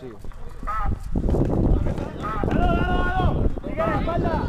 sí. ¡Sigue la espalda!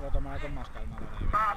Lo tomaré con más calma ahora.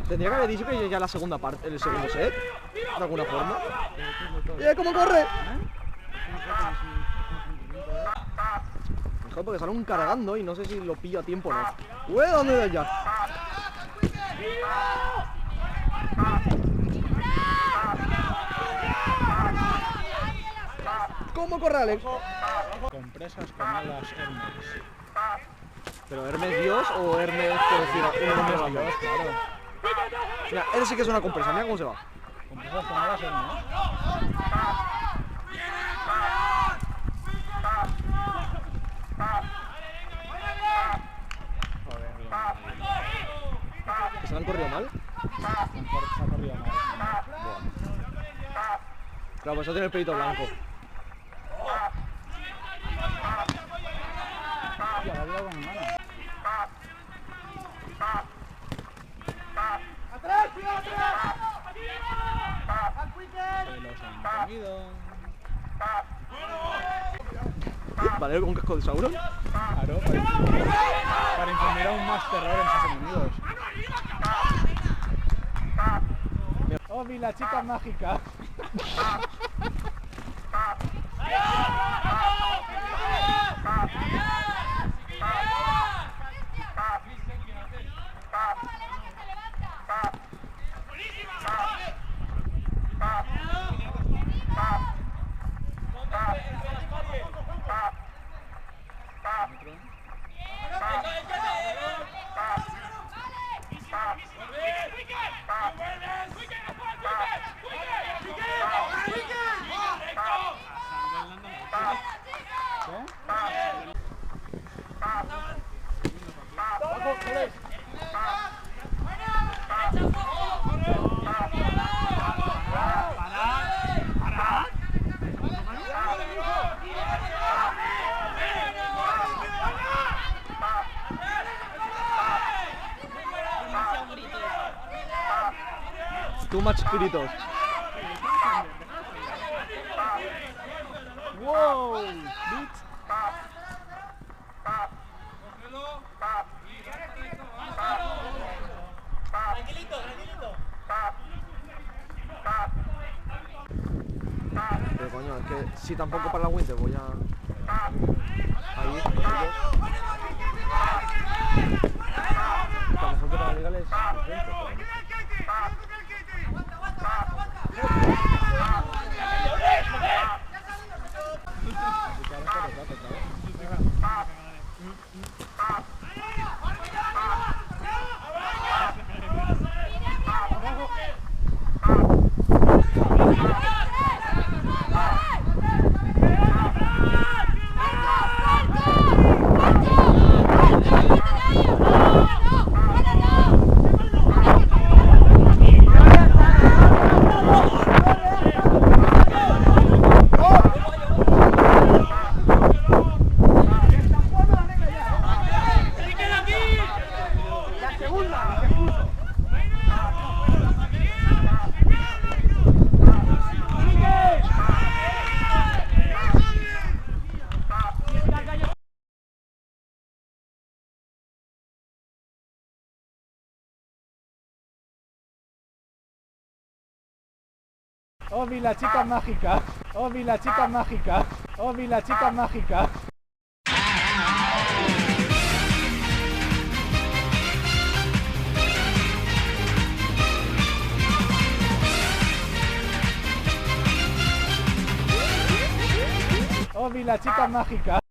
Tendría que haber dicho que ya la segunda parte, el segundo set, de alguna forma. ¡Mira cómo corre! Mejor porque sale un cargando y no sé si lo pillo a tiempo o no. ¡Uy! ¿Dónde voy ya? ¿Cómo corre Alex? Compresas con alas Hermes. ¿Pero Hermes Dios o Hermes, por decir, Hermes Dios, claro. Mira, él sí que es una compresa, mira cómo se va. Compresas con alas Hermes. ¿Que se han corrido mal? Se ha corrido mal. Claro, pues eso tiene el pelito blanco. Hostia, la vida con mano. ¡Atrás, tío, atrás! Se los han comido. Vale, con un casco de Sauron. Claro, para infundir aún más terror en sus enemigos. Oh, mi la chica mágica. Too much gritos. Wow, bitch. Pero coño, es que si tampoco para la Winter voy a... Ahí, ellos. A lo mejor que para la liga les... Obi, la chica mágica. Obi, la chica mágica. Obi, la chica mágica. Obi, la chica mágica.